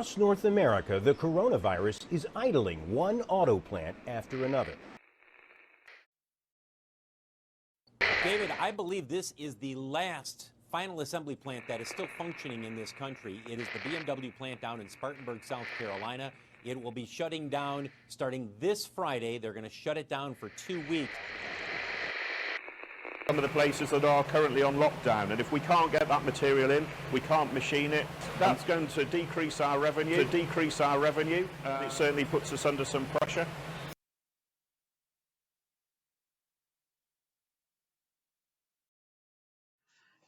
Across North America, the coronavirus is idling one auto plant after another. David, I believe this is the last final assembly plant that is still functioning in this country. It is the BMW plant down in Spartanburg, South Carolina. It will be shutting down starting this Friday. They're going to shut it down for 2 weeks. Some of the places that are currently on lockdown, and if we can't get that material in, we can't machine it. That's going to decrease our revenue. It certainly puts us under some pressure.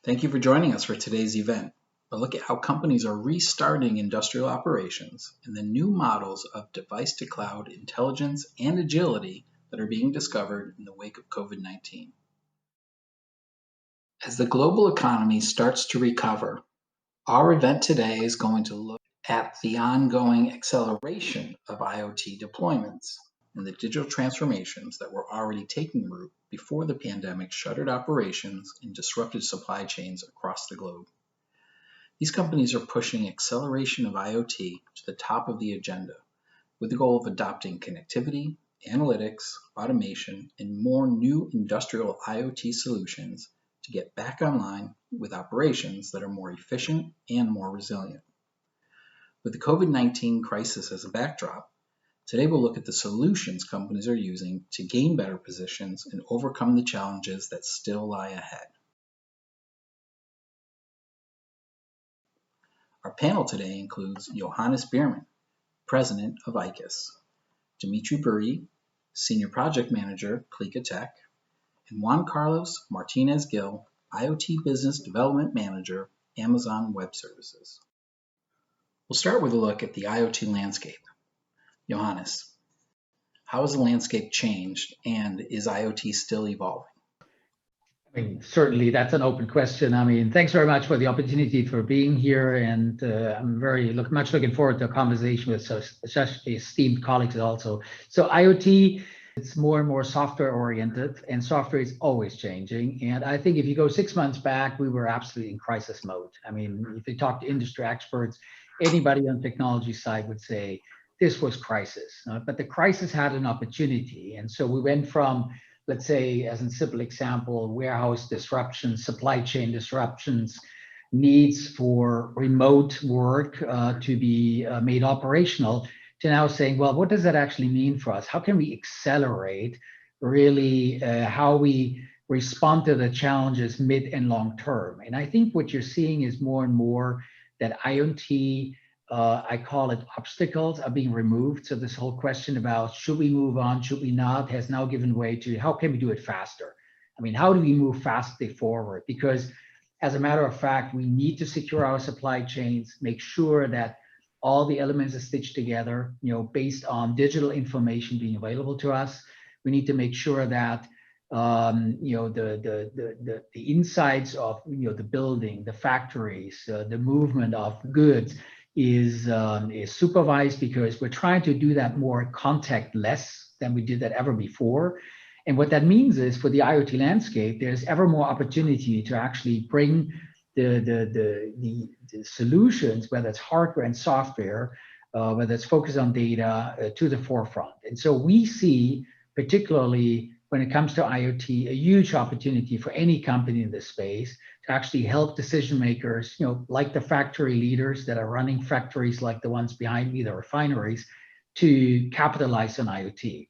Thank you for joining us for today's event. A look at how companies are restarting industrial operations and the new models of device-to-cloud intelligence and agility that are being discovered in the wake of COVID-19. As the global economy starts to recover, our event today is going to look at the ongoing acceleration of IoT deployments and the digital transformations that were already taking root before the pandemic shuttered operations and disrupted supply chains across the globe. These companies are pushing acceleration of IoT to the top of the agenda with the goal of adopting connectivity, analytics, automation, and more new industrial IoT solutions to get back online with operations that are more efficient and more resilient. With the COVID-19 crisis as a backdrop, today we'll look at the solutions companies are using to gain better positions and overcome the challenges that still lie ahead. Our panel today includes Johannes Biermann, President of ICAS, Dimitri Burri, Senior Project Manager, Klika Tech, and Juan Carlos Martinez-Gil, IoT Business Development Manager, Amazon Web Services. We'll start with a look at the IoT landscape. Johannes, how has the landscape changed, and is IoT still evolving? I mean, certainly that's an open question. I mean, thanks very much for the opportunity for being here, and I'm much looking forward to a conversation with such esteemed colleagues also. So IoT, it's more and more software oriented, and software is always changing. And I think if you go 6 months back, we were absolutely in crisis mode. I mean, if you talk to industry experts, anybody on the technology side would say this was crisis. But the crisis had an opportunity. And so we went from, let's say, as a simple example, warehouse disruptions, supply chain disruptions, needs for remote work to be made operational, to now saying, well, what does that actually mean for us? How can we accelerate really how we respond to the challenges mid and long term? And I think what you're seeing is more and more that IoT, I call it obstacles, are being removed. So this whole question about should we move on, should we not, has now given way to how can we do it faster? I mean, how do we move fastly forward? Because as a matter of fact, we need to secure our supply chains, make sure that all the elements are stitched together, based on digital information being available to us. We need to make sure that the insides of the building, the factories, the movement of goods is supervised, because we're trying to do that more contactless than we did that ever before. And what that means is for the IoT landscape, there's ever more opportunity to actually bring the solutions, whether it's hardware and software, whether it's focused on data, to the forefront. And so we see, particularly when it comes to IoT, a huge opportunity for any company in this space to actually help decision makers, like the factory leaders that are running factories like the ones behind me, the refineries, to capitalize on IoT.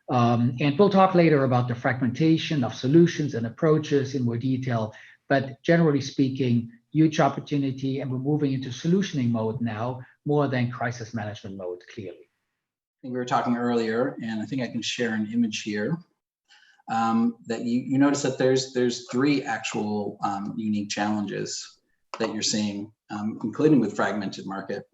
And we'll talk later about the fragmentation of solutions and approaches in more detail. But generally speaking, huge opportunity, and we're moving into solutioning mode now more than crisis management mode, clearly. We were talking earlier, and I think I can share an image here, that you notice that there's three actual unique challenges that you're seeing, including with fragmented market.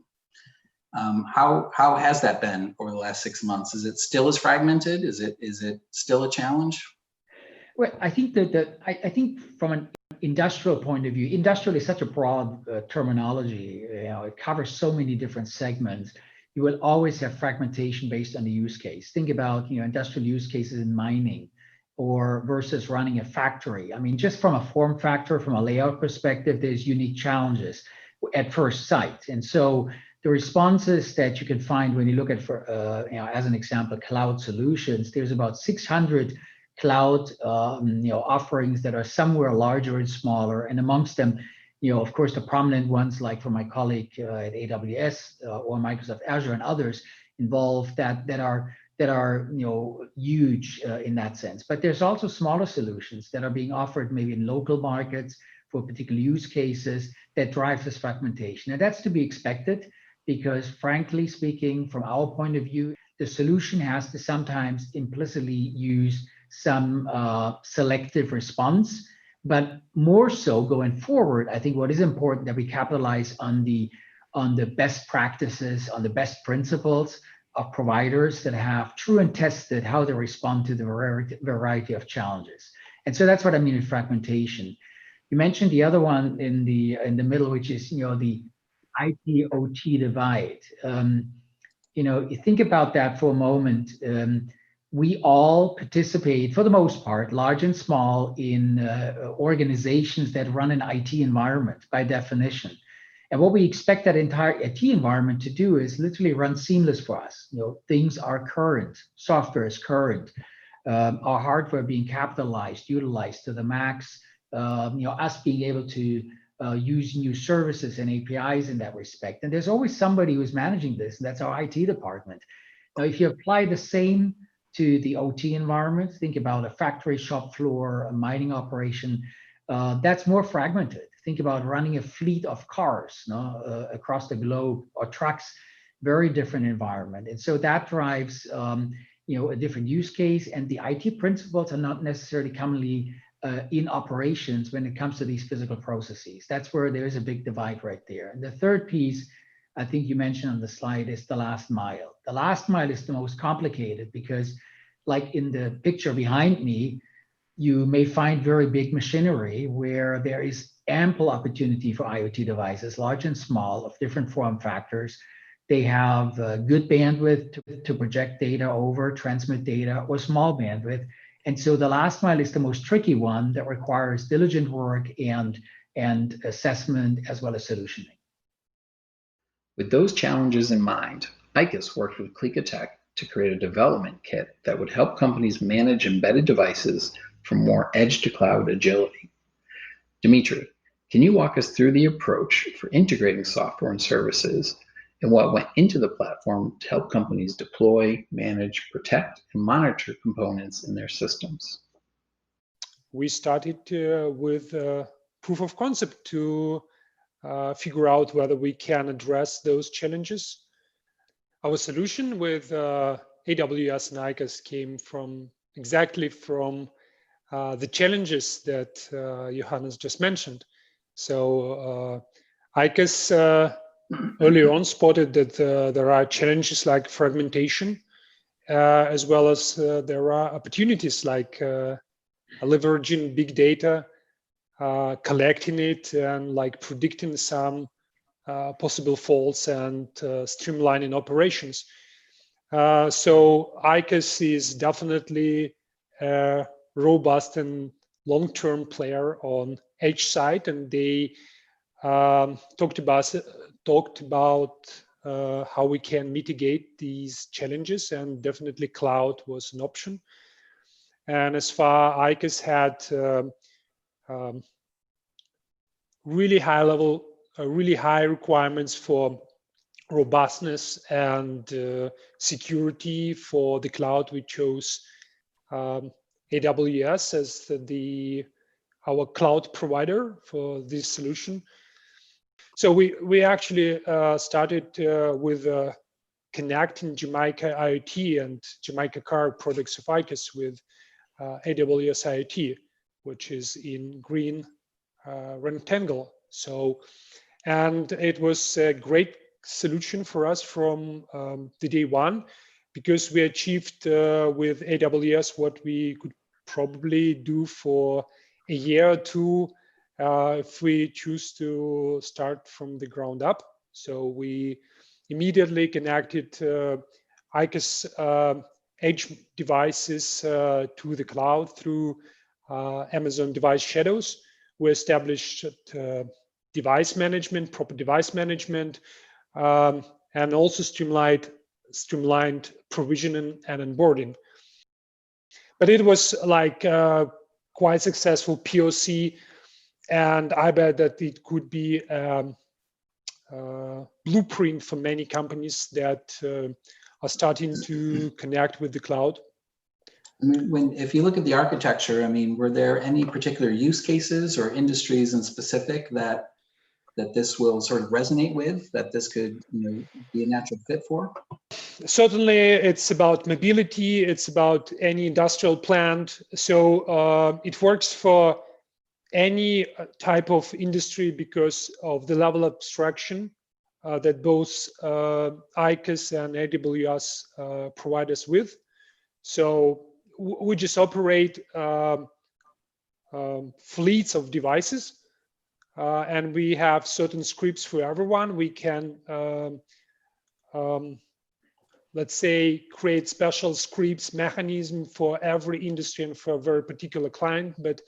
How has that been over the last 6 months? Is it still as fragmented? Is it still a challenge? Well, I think I think from an industrial point of view, industrial is such a broad terminology. It covers so many different segments. You will always have fragmentation based on the use case. Think about industrial use cases in mining, or versus running a factory. I mean, just from a form factor, from a layout perspective, there's unique challenges at first sight. And so the responses that you can find when you look at, for as an example, cloud solutions, there's about 600 cloud offerings that are somewhere larger and smaller, and amongst them, of course, the prominent ones, like for my colleague at AWS or Microsoft Azure and others, involved that are huge in that sense. But there's also smaller solutions that are being offered maybe in local markets for particular use cases that drive this fragmentation, and that's to be expected. Because frankly speaking, from our point of view, the solution has to sometimes implicitly use some selective response. But more so going forward, I think what is important that we capitalize on the best practices, on the best principles of providers that have true and tested how they respond to the variety of challenges. And so that's what I mean with fragmentation. You mentioned the other one in the middle, which is the IT/OT divide. You think about that for a moment. We all participate, for the most part, large and small, in organizations that run an IT environment by definition. And what we expect that entire IT environment to do is literally run seamless for us. Things are current, software is current, our hardware being capitalized, utilized to the max, us being able to use new services and APIs in that respect. And there's always somebody who's managing this, and that's our IT department. Now, if you apply the same to the OT environment, think about a factory shop floor, a mining operation, that's more fragmented. Think about running a fleet of cars across the globe, or trucks, very different environment. And so that drives a different use case, and the IT principles are not necessarily commonly in operations when it comes to these physical processes. That's where there is a big divide right there. And the third piece, I think you mentioned on the slide, is the last mile. The last mile is the most complicated because, like in the picture behind me, you may find very big machinery where there is ample opportunity for IoT devices, large and small, of different form factors. They have good bandwidth to project data over, transmit data, or small bandwidth. And so the last mile is the most tricky one that requires diligent work and assessment as well as solutioning. With those challenges in mind, ICAS worked with Clicatech to create a development kit that would help companies manage embedded devices for more edge-to-cloud agility. Dimitri, can you walk us through the approach for integrating software and services and what went into the platform to help companies deploy, manage, protect, and monitor components in their systems? We started with proof of concept to figure out whether we can address those challenges. Our solution with AWS and ICAS came exactly from the challenges that Johannes just mentioned. So ICAS earlier on spotted that there are challenges like fragmentation, as well as there are opportunities like leveraging big data, collecting it, and like predicting some possible faults and streamlining operations. So ICAS is definitely a robust and long-term player on edge side, and they talked about how we can mitigate these challenges, and definitely cloud was an option. And as far ICAS had really high requirements for robustness and security for the cloud, we chose AWS as our cloud provider for this solution. So we actually started with connecting Jamaica IoT and Jamaica Car products of ICAS with AWS IoT, which is in green rectangle. So, and it was a great solution for us from the day one, because we achieved with AWS what we could probably do for a year or two if we choose to start from the ground up. So we immediately connected ICAS edge devices to the cloud through Amazon Device Shadows. We established device management, proper device management, and also streamlined provisioning and onboarding. But it was like quite successful POC, and I bet that it could be blueprint for many companies that are starting to connect with the cloud. I mean, if you look at the architecture, I mean, were there any particular use cases or industries in specific that this will sort of resonate with, that this could, be a natural fit for? Certainly, it's about mobility. It's about any industrial plant. So it works for any type of industry because of the level of abstraction that both ICAS and AWS provide us with. So we just operate fleets of devices, and we have certain scripts for everyone. We can, let's say, create special scripts mechanism for every industry and for a very particular client, but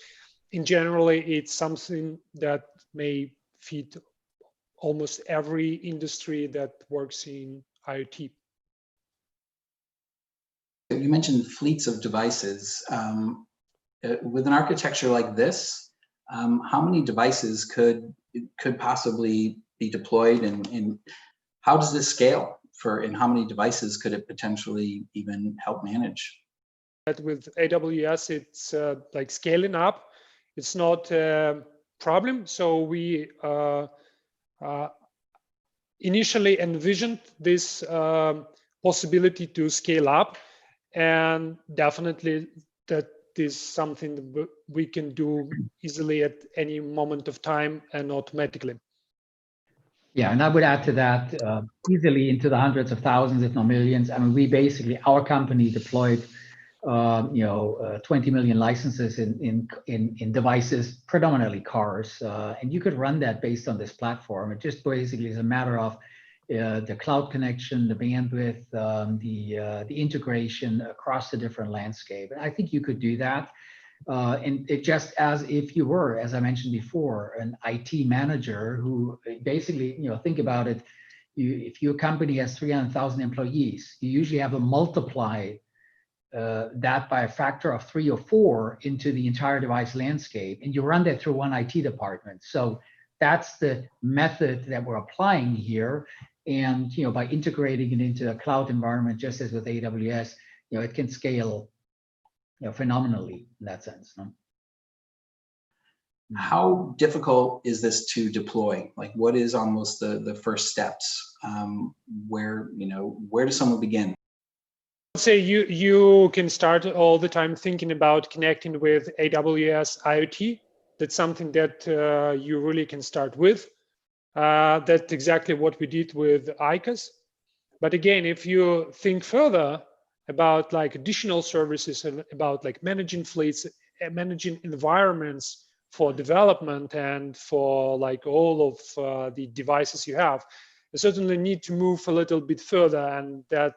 in generally, it's something that may fit almost every industry that works in IoT. You mentioned fleets of devices. With an architecture like this, how many devices could possibly be deployed, and how does this scale and how many devices could it potentially even help manage? But with AWS, it's like scaling up. It's not a problem. So we initially envisioned this possibility to scale up, and definitely that is something that we can do easily at any moment of time and automatically. Yeah, and I would add to that easily into the hundreds of thousands, if not millions. I mean, we basically, our company deployed 20 million licenses in devices, predominantly cars, and you could run that based on this platform. It just basically is a matter of the cloud connection, the bandwidth, the integration across the different landscape. And I think you could do that. And it just as if you were, as I mentioned before, an IT manager who basically, think about it. If your company has 300,000 employees, you usually have a multiply that by a factor of 3 or 4 into the entire device landscape, and you run that through one IT department. So that's the method that we're applying here. And by integrating it into a cloud environment, just as with AWS, it can scale phenomenally in that sense. No? How difficult is this to deploy? Like, what is almost the first steps? Where does someone begin? Say you can start all the time thinking about connecting with AWS IoT. That's something that you really can start with. That's exactly what we did with ICAS. But again, if you think further about like additional services and about like managing fleets, managing environments for development and for like all of the devices you have, you certainly need to move a little bit further, and that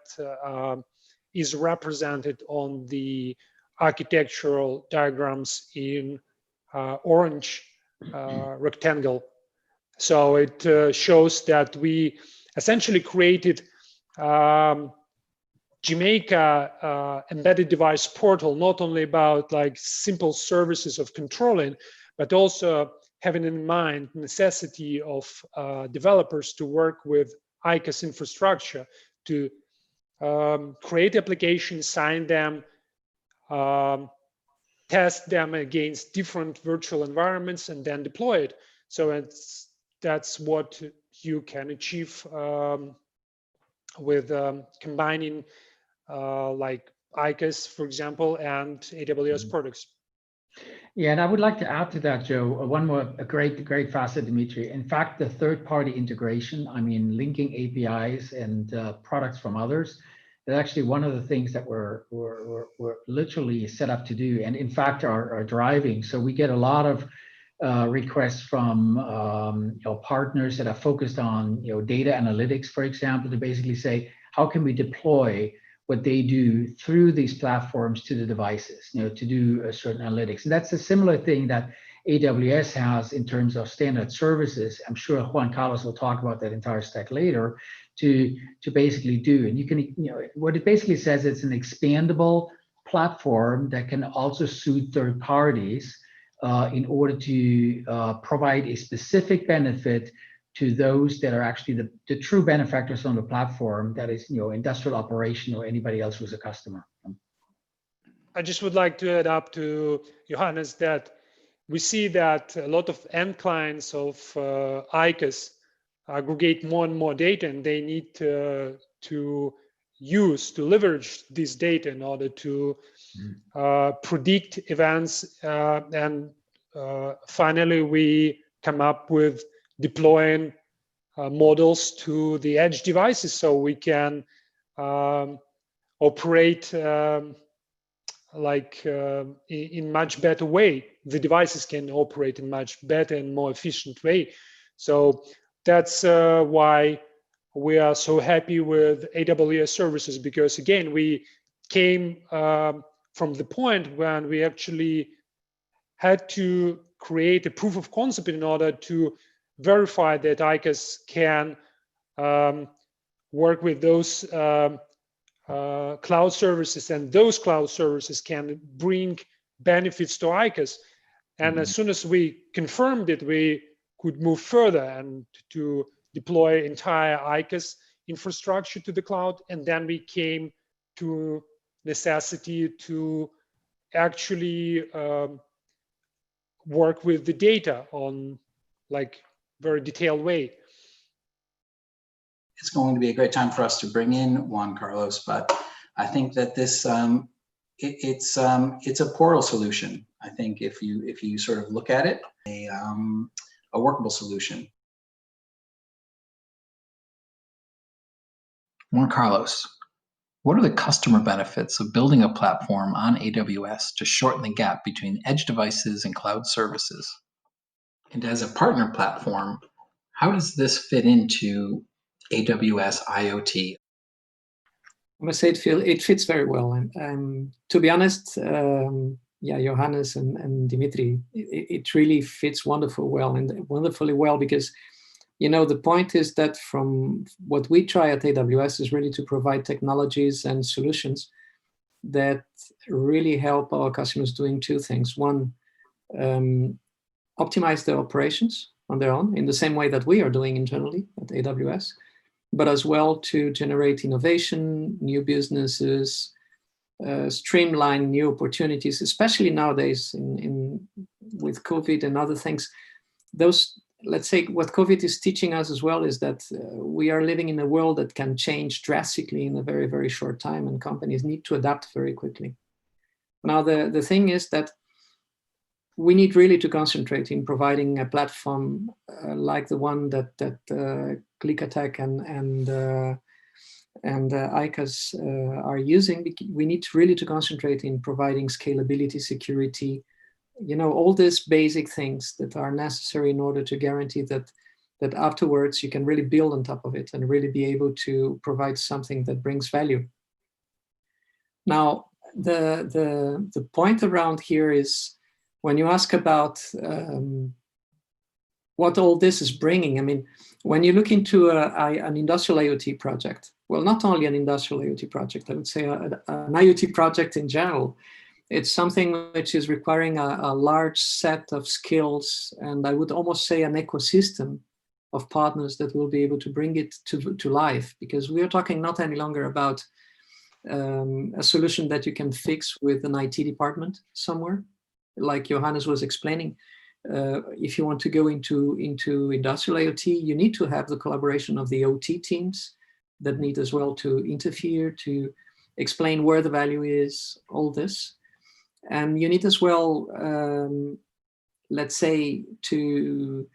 is represented on the architectural diagrams in orange rectangle. So it shows that we essentially created Jamaica embedded device portal, not only about like simple services of controlling, but also having in mind necessity of developers to work with ICAS infrastructure to create applications, sign them, test them against different virtual environments, and then deploy it. So that's what you can achieve with combining like ICAS, for example, and AWS products. Yeah, and I would like to add to that, Joe, one more great facet, Dimitri. In fact, the third-party integration, I mean, linking APIs and products from others, is actually one of the things that we're literally set up to do, and in fact are driving. So we get a lot of requests from partners that are focused on data analytics, for example, to basically say, how can we deploy what they do through these platforms to the devices, to do certain analytics. And that's a similar thing that AWS has in terms of standard services. I'm sure Juan Carlos will talk about that entire stack later, to basically do. And you can, what it basically says, it's an expandable platform that can also suit third parties in order to provide a specific benefit to those that are actually the true benefactors on the platform, that is, industrial operation or anybody else who's a customer. I just would like to add up to Johannes that we see that a lot of end clients of ICAS aggregate more and more data, and they need to leverage this data in order to predict events. And finally, we come up with deploying models to the edge devices, so we can operate in much better way. The devices can operate in much better and more efficient way. So that's why we are so happy with AWS services, because again, we came from the point when we actually had to create a proof of concept in order to verify that ICAS can work with those cloud services, and those cloud services can bring benefits to ICAS. And as soon as we confirmed it, we could move further and to deploy entire ICAS infrastructure to the cloud. And then we came to necessity to actually work with the data on very detailed way. It's going to be a great time for us to bring in Juan Carlos, but I think that this it's a portal solution. I think if you sort of look at it, a workable solution. Juan Carlos, what are the customer benefits of building a platform on AWS to shorten the gap between edge devices and cloud services? And as a partner platform, how does this fit into AWS IoT? I must say it fits very well. And to be honest, Johannes and Dimitri, it really fits wonderfully well, because the point is that from what we try at AWS is really to provide technologies and solutions that really help our customers doing two things. One, optimize their operations on their own in the same way that we are doing internally at AWS, but as well to generate innovation, new businesses, streamline new opportunities, especially nowadays with COVID and other things. Let's say what COVID is teaching us as well is that we are living in a world that can change drastically in a very, very short time, and companies need to adapt very quickly. Now, the thing is that we need really to concentrate in providing a platform like the one that ClickAttack and ICAS are using. We need really to concentrate in providing scalability, security, all these basic things that are necessary in order to guarantee that afterwards you can really build on top of it and really be able to provide something that brings value. Now, the point around here is, when you ask about what all this is bringing, I mean, when you look into an industrial IoT project, well, not only an industrial IoT project, I would say an IoT project in general, it's something which is requiring a large set of skills, and I would almost say an ecosystem of partners that will be able to bring it to life, because we are talking not any longer about a solution that you can fix with an IT department somewhere. Like Johannes was explaining, if you want to go into industrial IoT, you need to have the collaboration of the OT teams that need as well to interfere, to explain where the value is, all this. And you need as well, let's say, to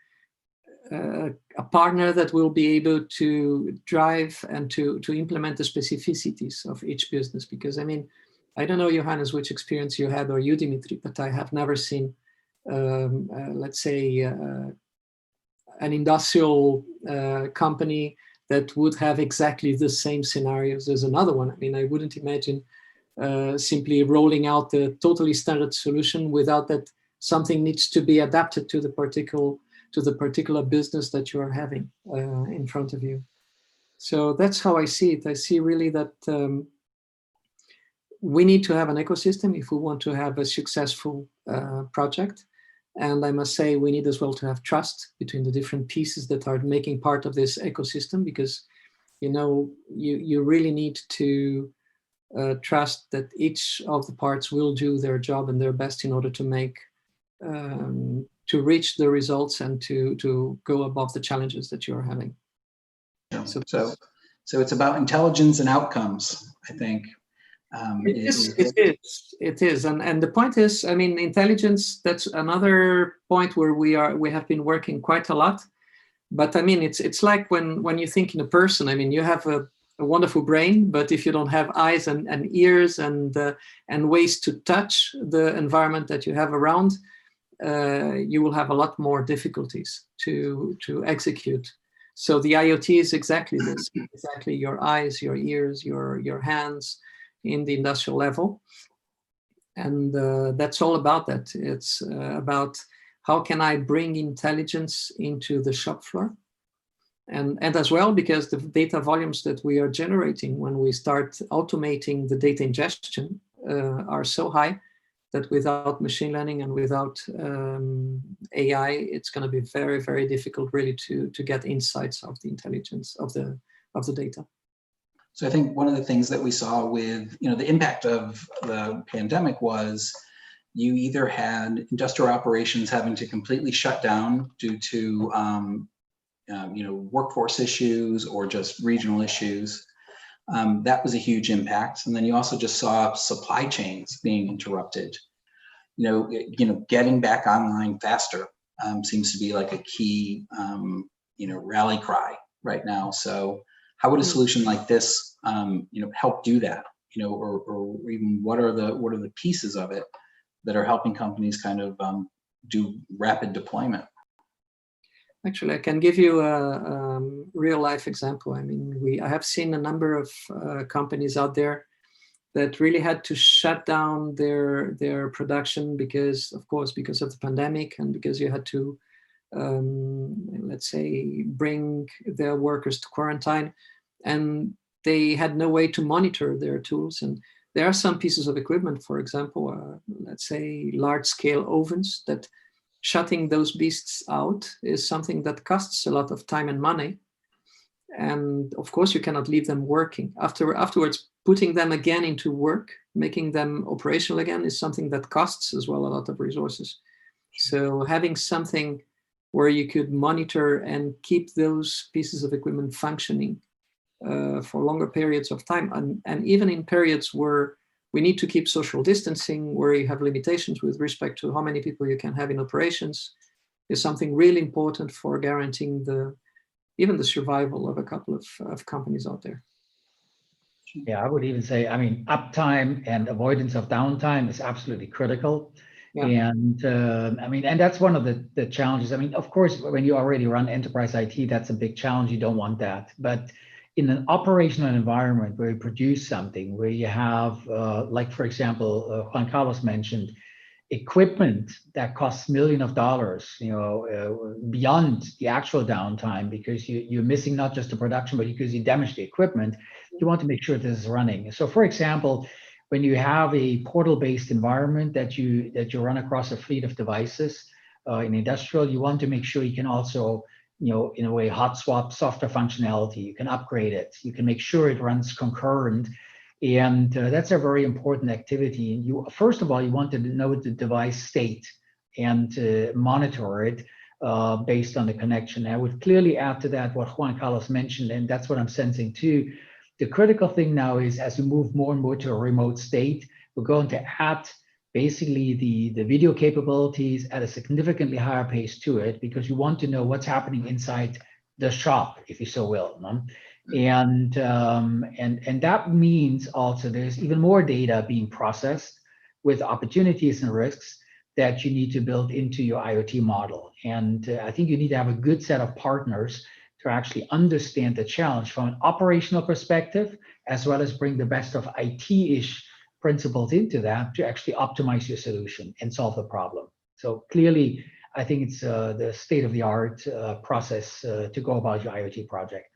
a partner that will be able to drive and to implement the specificities of each business. Because, I mean, I don't know, Johannes, which experience you had, or you, Dimitri, but I have never seen, let's say, an industrial company that would have exactly the same scenarios as another one. I mean, I wouldn't imagine simply rolling out a totally standard solution without that something needs to be adapted to the particular business that you are having in front of you. So that's how I see it. I see really that we need to have an ecosystem if we want to have a successful project. And I must say, we need as well to have trust between the different pieces that are making part of this ecosystem, because you really need to trust that each of the parts will do their job and their best in order to make to reach the results and to go above the challenges that you are having. Yeah. So it's about intelligence and outcomes, I think. It is, and the point is, I mean, intelligence. That's another point where we have been working quite a lot. But I mean, it's like when you think in a person. I mean, you have a wonderful brain, but if you don't have eyes and ears and ways to touch the environment that you have around, you will have a lot more difficulties to execute. So the IoT is exactly this, exactly your eyes, your ears, your hands in the industrial level. And that's all about that. It's about how can I bring intelligence into the shop floor? And as well, because the data volumes that we are generating when we start automating the data ingestion are so high that without machine learning and without AI, it's going to be very, very difficult really to get insights of the intelligence of the data. So I think one of the things that we saw with the impact of the pandemic was you either had industrial operations having to completely shut down due to workforce issues or just regional issues. That was a huge impact. And then you also just saw supply chains being interrupted. Getting back online faster seems to be like a key rally cry right now. So how would a solution like this help do that? Or even what are the pieces of it that are helping companies kind of do rapid deployment? Actually, I can give you a real life example. I mean, I have seen a number of companies out there that really had to shut down their production because of the pandemic, and because you had to, let's say, bring their workers to quarantine, and they had no way to monitor their tools. And there are some pieces of equipment, for example, let's say large-scale ovens, that shutting those beasts out is something that costs a lot of time and money. And of course, you cannot leave them working. Afterwards, putting them again into work, making them operational again, is something that costs as well a lot of resources. So having something where you could monitor and keep those pieces of equipment functioning for longer periods of time, and even in periods where we need to keep social distancing, where you have limitations with respect to how many people you can have in operations, is something really important for guaranteeing even the survival of a couple of companies out there. Yeah, I would even say, I mean, uptime and avoidance of downtime is absolutely critical. Yeah. And and that's one of the challenges. I mean, of course, when you already run enterprise IT, that's a big challenge. You don't want that. But in an operational environment where you produce something, where you have, like, for example, Juan Carlos mentioned, equipment that costs millions of dollars, beyond the actual downtime, because you're missing not just the production, but because you damage the equipment, you want to make sure this is running. So, for example, when you have a portal-based environment that you run across a fleet of devices in industrial, you want to make sure you can also, in a way, hot swap software functionality. You can upgrade it. You can make sure it runs concurrent. And that's a very important activity. First of all, you want to know the device state and monitor it based on the connection. I would clearly add to that what Juan Carlos mentioned, and that's what I'm sensing too. The critical thing now is, as we move more and more to a remote state, we're going to add basically the video capabilities at a significantly higher pace to it, because you want to know what's happening inside the shop, if you so will. And that means also there's even more data being processed with opportunities and risks that you need to build into your IoT model. And I think you need to have a good set of partners to actually understand the challenge from an operational perspective, as well as bring the best of IT-ish principles into that to actually optimize your solution and solve the problem. So clearly, I think it's the state-of-the-art process to go about your IoT project.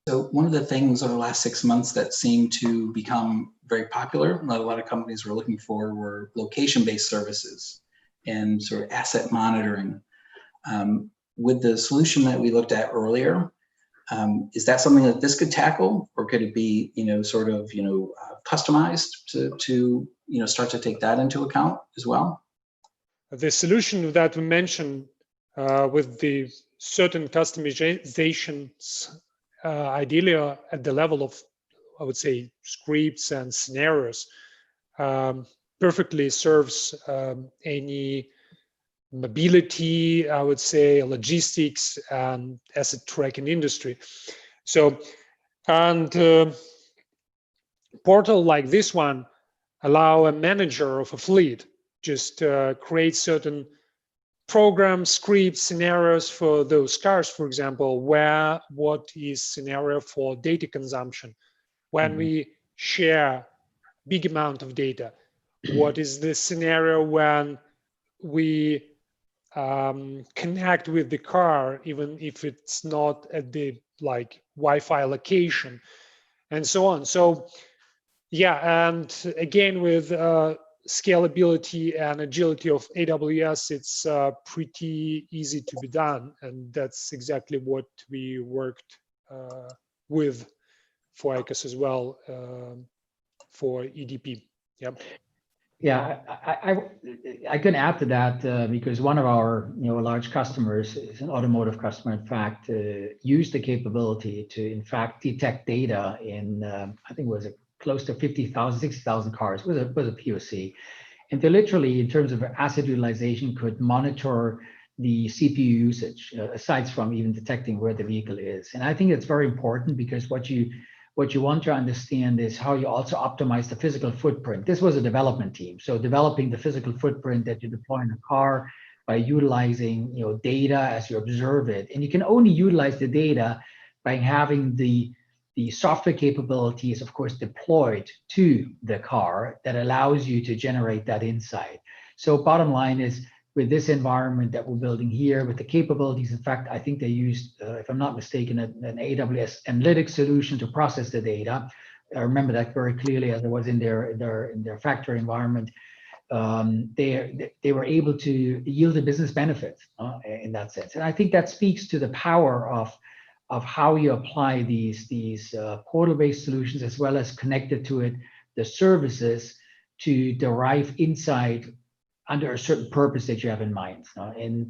So one of the things over the last 6 months that seemed to become very popular, that a lot of companies were looking for, were location-based services and sort of asset monitoring. With the solution that we looked at earlier, is that something that this could tackle, or could it be, sort of, customized to start to take that into account as well? The solution that we mentioned with the certain customizations, ideally at the level of, I would say, scripts and scenarios, perfectly serves any mobility, I would say, logistics and asset tracking industry. So, and portal like this one allow a manager of a fleet just create certain programs, scripts, scenarios for those cars, for example, what is scenario for data consumption when we share big amount of data. What is the scenario when we connect with the car, even if it's not at the Wi-Fi location, and so on. So yeah, and again, with scalability and agility of AWS, it's pretty easy to be done, and that's exactly what we worked with for ICAS as well, for EDP. Yep. Yeah, I can add to that because one of our large customers is an automotive customer. In fact, used the capability to in fact detect data in I think it was close to 50,000, 60,000 cars. It was a POC, and they literally, in terms of asset utilization, could monitor the CPU usage aside from even detecting where the vehicle is. And I think it's very important because what you want to understand is how you also optimize the physical footprint. This was a development team, so developing the physical footprint that you deploy in a car by utilizing data as you observe it. And you can only utilize the data by having the software capabilities, of course, deployed to the car that allows you to generate that insight. So bottom line is, with this environment that we're building here, with the capabilities, in fact, I think they used, if I'm not mistaken, an AWS analytics solution to process the data. I remember that very clearly as I was in their factory environment. They were able to yield a business benefit in that sense. And I think that speaks to the power of how you apply these portal-based solutions, as well as connected to it the services, to derive insight under a certain purpose that you have in mind. And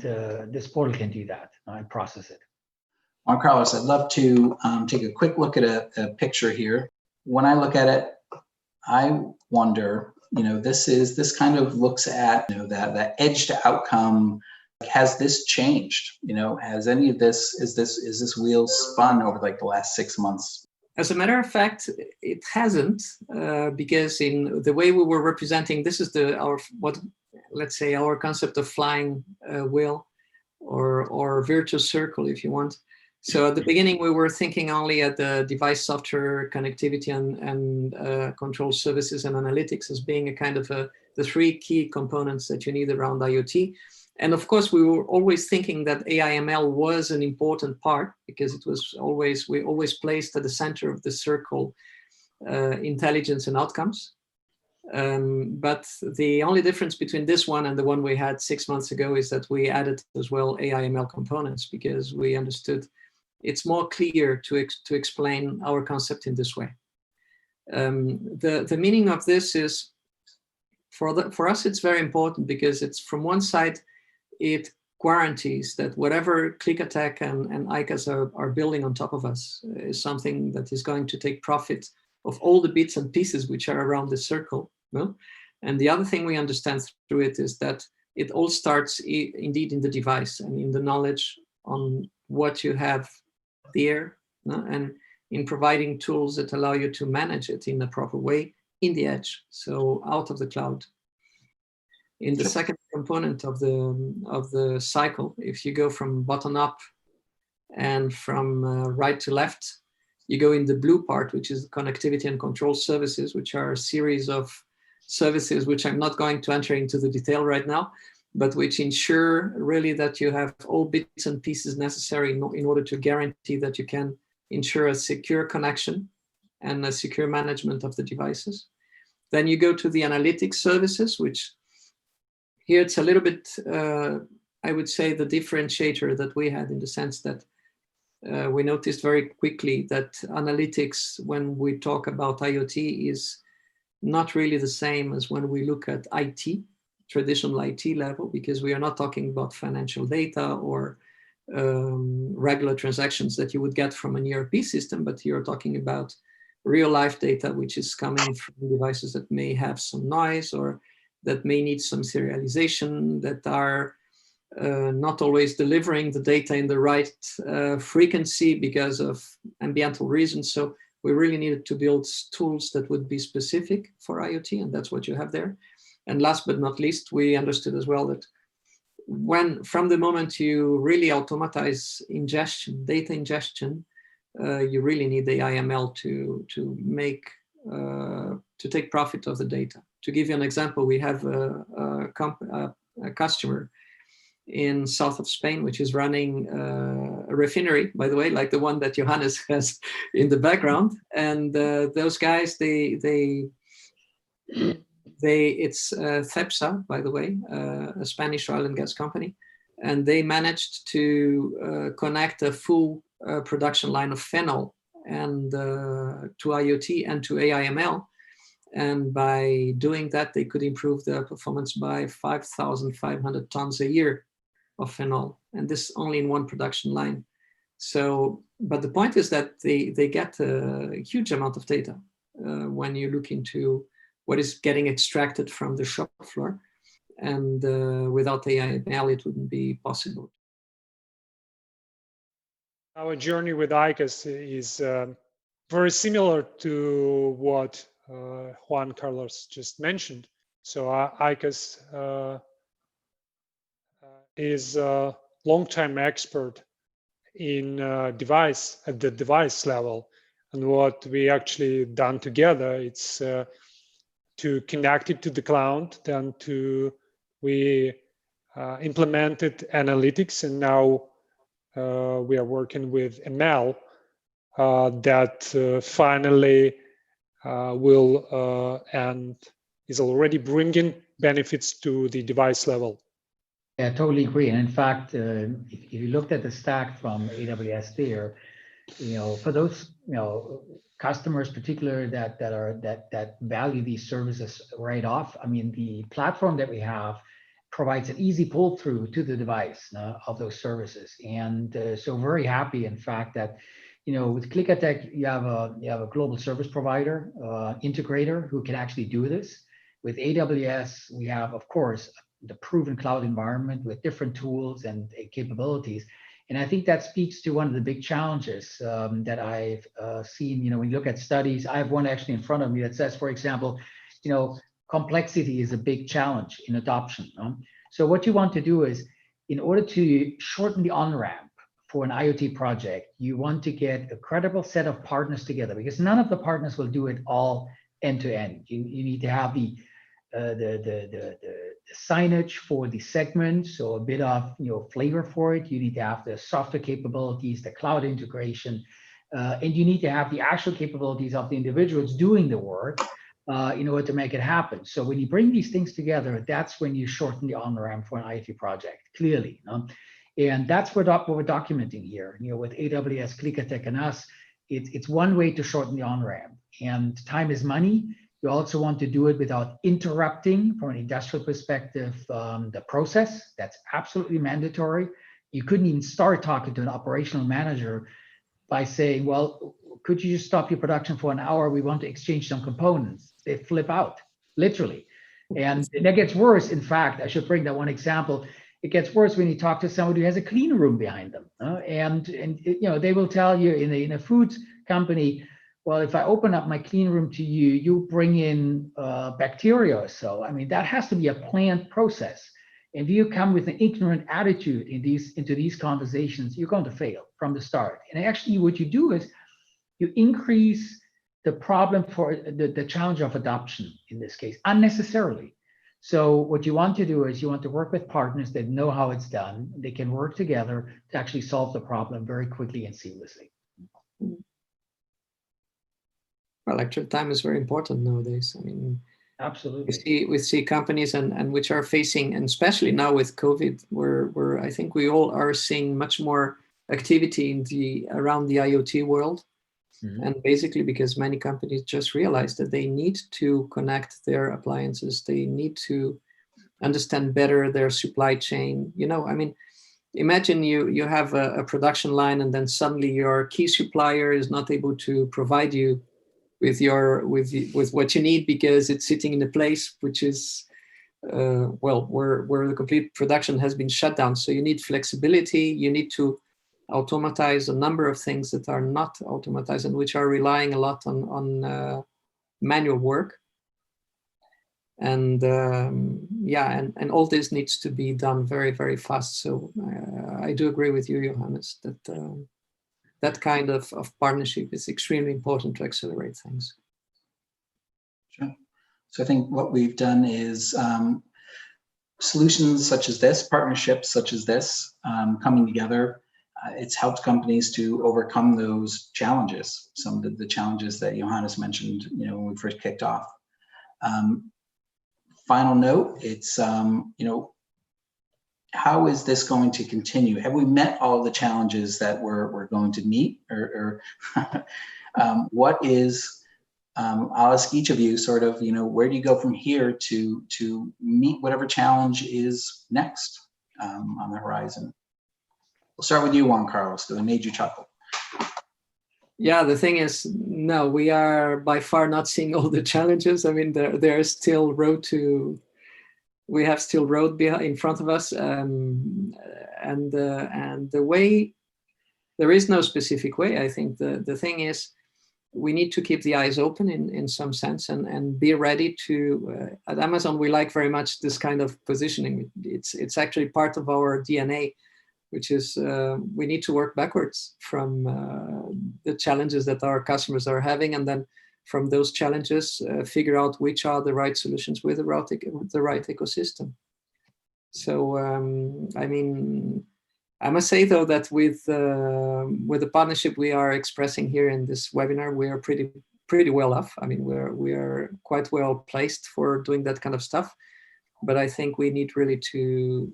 this portal can do that and process it. Juan Carlos, I'd love to take a quick look at a picture here. When I look at it, I wonder, this kind of looks at that edge to outcome. Has this changed? Has any of this, is this wheel spun over the last 6 months? As a matter of fact, it hasn't, because in the way we were representing, this is let's say our concept of flying wheel or virtuous circle, if you want. So at the beginning, we were thinking only at the device, software, connectivity, and control services and analytics as being a kind of the three key components that you need around IoT. And of course, we were always thinking that AI/ML was an important part, because it was we always placed at the center of the circle intelligence and outcomes. But the only difference between this one and the one we had 6 months ago is that we added as well AI/ML components, because we understood it's more clear to explain our concept in this way. The meaning of this is, for us, it's very important, because it's, from one side, it guarantees that whatever click attack and ICAS are building on top of us is something that is going to take profit of all the bits and pieces which are around the circle. No? And the other thing we understand through it is that it all starts indeed in the device and in the knowledge on what you have there, no? And in providing tools that allow you to manage it in a proper way in the edge, so out of the cloud. In the second component of the cycle, if you go from bottom up and from right to left, you go in the blue part, which is connectivity and control services, which are a series of services which I'm not going to enter into the detail right now. but which ensure really that you have all bits and pieces necessary in order to guarantee that you can ensure a secure connection and a secure management of the devices. Then you go to the analytics services, which here it's a little bit, I would say, the differentiator that we had, in the sense that we noticed very quickly that analytics, when we talk about IoT, is not really the same as when we look at IT, traditional IT level, because we are not talking about financial data or regular transactions that you would get from an ERP system, but you're talking about real life data, which is coming from devices that may have some noise or that may need some serialization, that are not always delivering the data in the right frequency because of ambiental reasons. So we really needed to build tools that would be specific for IoT, and that's what you have there. And last but not least, we understood as well that from the moment you really automatize ingestion, data ingestion, you really need the IML to take profit of the data. To give you an example, we have a customer in south of Spain, which is running a refinery, by the way, like the one that Johannes has in the background. And those guys, it's Cepsa, by the way, a Spanish oil and gas company, and they managed to connect a full production line of phenol and to IoT and to AIML. And by doing that, they could improve their performance by 5,500 tons a year of phenol, and this only in one production line. So, but the point is that they get a huge amount of data when you look into what is getting extracted from the shop floor, and without AIML, it wouldn't be possible. Our journey with ICAS is very similar to what Juan Carlos just mentioned. So ICAS is a long-time expert in at the device level. And what we actually done together, it's to connect it to the cloud, then we implemented analytics, and now we are working with ML that finally will and is already bringing benefits to the device level. Yeah, I totally agree. And in fact, if you looked at the stack from AWS there, for those customers, particularly that value these services right off, I mean, the platform that we have provides an easy pull through to the device of those services. And so very happy, in fact, that with Clicatech, you have a global service provider integrator who can actually do this. With AWS, we have, of course, the proven cloud environment with different tools and capabilities. And I think that speaks to one of the big challenges that I've seen, when you look at studies. I have one actually in front of me that says, for example, complexity is a big challenge in adoption. So what you want to do is, in order to shorten the on-ramp for an IoT project, you want to get a credible set of partners together, because none of the partners will do it all end to end. You need to have the signage for the segment, so a bit of flavor for it. You need to have the software capabilities, the cloud integration, and you need to have the actual capabilities of the individuals doing the work in order to make it happen. So when you bring these things together, that's when you shorten the on-ramp for an IoT project, clearly. And that's what we're documenting here. With AWS, Clicatech, and us, it's one way to shorten the on-ramp. And time is money. You also want to do it without interrupting, from an industrial perspective, the process. That's absolutely mandatory. You couldn't even start talking to an operational manager by saying, well, could you just stop your production for an hour? We want to exchange some components. They flip out, literally. And that gets worse. In fact, I should bring that one example. It gets worse when you talk to somebody who has a clean room behind them. And they will tell you in a food company, well, if I open up my clean room to you, you bring in bacteria or so. I mean, that has to be a planned process. And if you come with an ignorant attitude into these conversations, you're going to fail from the start. And actually, what you do is you increase the problem for the challenge of adoption in this case unnecessarily. So what you want to do is you want to work with partners that know how it's done. They can work together to actually solve the problem very quickly and seamlessly. Well, actual time is very important nowadays. I mean, absolutely. We see companies and which are facing, and especially now with COVID, where I think we all are seeing much more activity in around the IoT world. Mm-hmm. And basically because many companies just realized that they need to connect their appliances. They need to understand better their supply chain. You know, I mean, imagine you have a production line and then suddenly your key supplier is not able to provide you with what you need because it's sitting in a place which is where the complete production has been shut down. So you need flexibility. You need to automatize a number of things that are not automatized and which are relying a lot on manual work. And and all this needs to be done very, very fast. So I do agree with you, Johannes, that that kind of partnership is extremely important to accelerate things. Sure. So I think what we've done is solutions such as this, partnerships such as this, coming together. It's helped companies to overcome those challenges, some of the challenges that Johannes mentioned, when we first kicked off. Final note, it's, how is this going to continue? Have we met all the challenges that we're going to meet? Or what is, I'll ask each of you sort of, where do you go from here to meet whatever challenge is next on the horizon? We'll start with you, Juan Carlos, because I made you chuckle. Yeah, the thing is, no, we are by far not seeing all the challenges. I mean, there is still we have still road in front of us, and the way, there is no specific way. I think the thing is, we need to keep the eyes open in some sense and be ready to. At Amazon, we like very much this kind of positioning. It's actually part of our DNA, which is we need to work backwards from the challenges that our customers are having, and then from those challenges, figure out which are the right solutions with the right ecosystem. So, I mean, I must say though that with the partnership we are expressing here in this webinar, we are pretty well off. I mean, we are quite well placed for doing that kind of stuff, but I think we need really to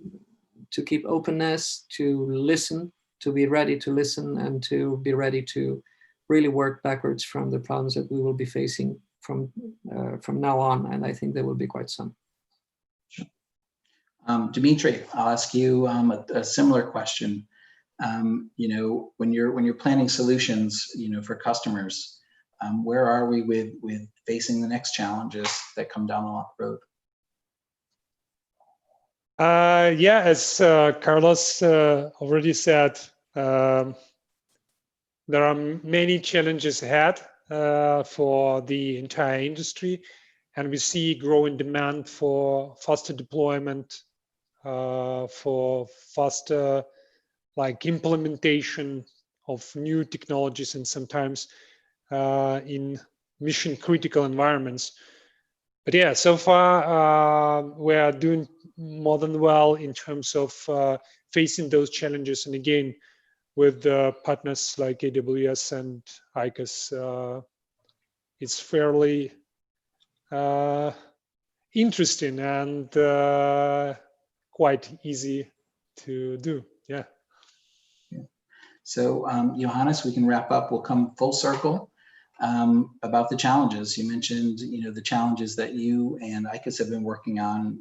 keep openness, to listen, to be ready to listen, and to be ready to really work backwards from the problems that we will be facing from now on. And I think there will be quite some. Sure. Dimitri, I'll ask you a similar question. When you're planning solutions, for customers, where are we with facing the next challenges that come down the road? As Carlos already said, there are many challenges ahead for the entire industry, and we see growing demand for faster deployment, for faster implementation of new technologies, and sometimes in mission critical environments. But yeah, so far we are doing more than well in terms of facing those challenges. And again, with partners like AWS and ICAS, it's fairly interesting and quite easy to do. Yeah. So Johannes, we can wrap up. We'll come full circle about the challenges. You mentioned, the challenges that you and ICAS have been working on,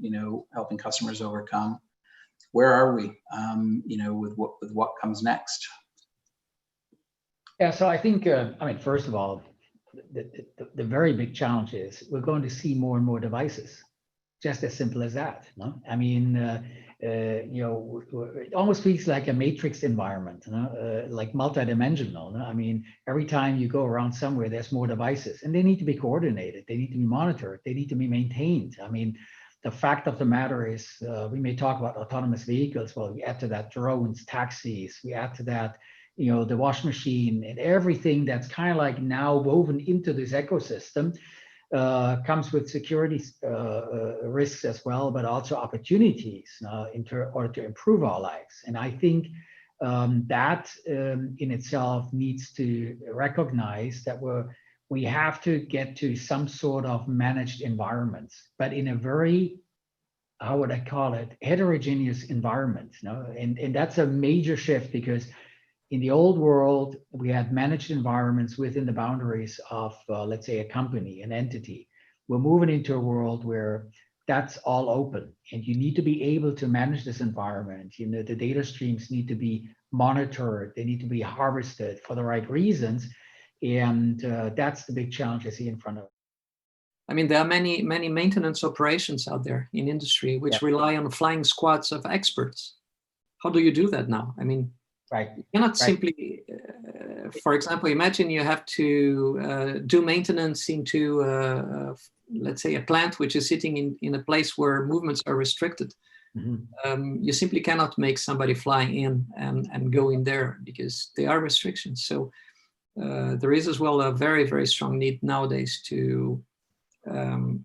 helping customers overcome. Where are we, with what comes next? Yeah, so I think, first of all, the very big challenge is we're going to see more and more devices, just as simple as that. No? I mean, it almost feels like a matrix environment, like multidimensional. No? I mean, every time you go around somewhere, there's more devices, and they need to be coordinated. They need to be monitored. They need to be maintained. I mean, the fact of the matter is, we may talk about autonomous vehicles. Well, we add to that drones, taxis. We add to that, the wash machine and everything that's kind of like now woven into this ecosystem. comes with security risks as well, but also opportunities in order to improve our lives. And I think that in itself needs to recognize that we have to get to some sort of managed environments, but in a very, how would I call it, heterogeneous environment. And that's a major shift, because in the old world, we had managed environments within the boundaries of, let's say, a company, an entity. We're moving into a world where that's all open, and you need to be able to manage this environment. The data streams need to be monitored. They need to be harvested for the right reasons. And that's the big challenge I see in front of us. I mean, there are many maintenance operations out there in industry which rely on flying squads of experts. How do you do that now? I mean, you cannot simply, for example, imagine you have to do maintenance into, let's say, a plant which is sitting in a place where movements are restricted. You simply cannot make somebody fly in and go in there, because there are restrictions. So there is as well a very, very strong need nowadays to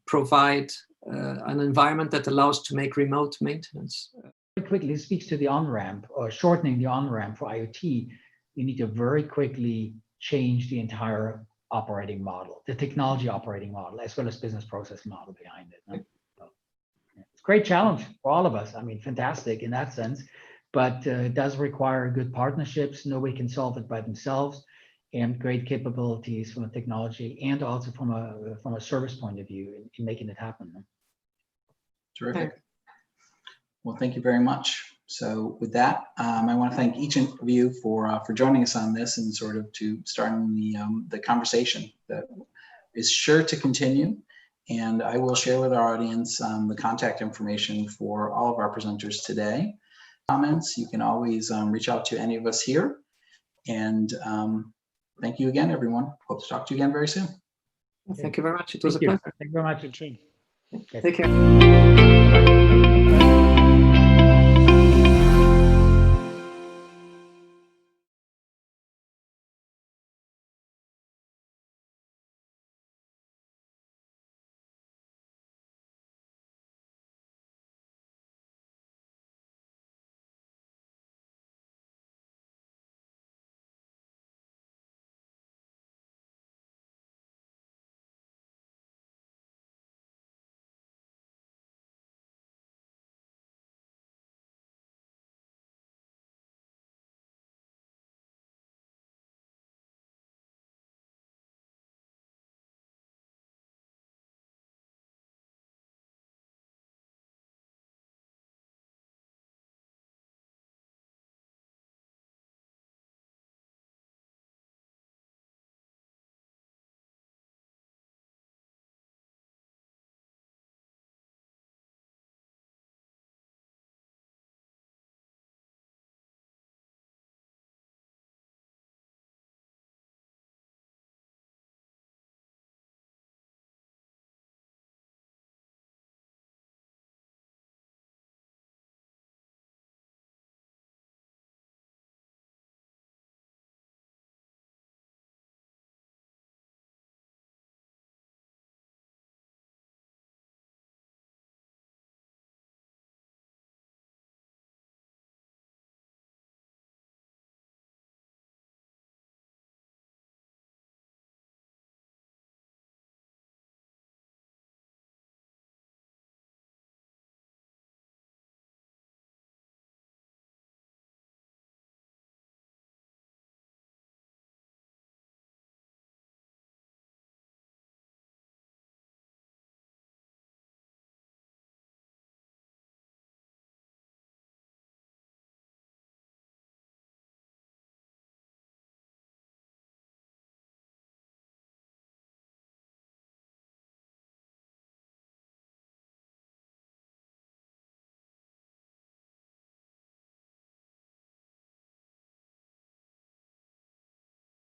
provide an environment that allows to make remote maintenance. Very quickly, this speaks to the on-ramp, or shortening the on-ramp for IoT. You need to very quickly change the entire operating model, the technology operating model, as well as business process model behind it. So, it's a great challenge for all of us. I mean, fantastic in that sense, but it does require good partnerships. Nobody can solve it by themselves, and great capabilities from a technology and also from a service point of view in making it happen. Terrific. Well, thank you very much. So with that, I want to thank each of you for joining us on this, and sort of to starting the conversation that is sure to continue. And I will share with our audience the contact information for all of our presenters today. Comments, you can always reach out to any of us here. And thank you again, everyone. Hope to talk to you again very soon. Thank you very much. It was a pleasure. Thank you very much. Good. Take care.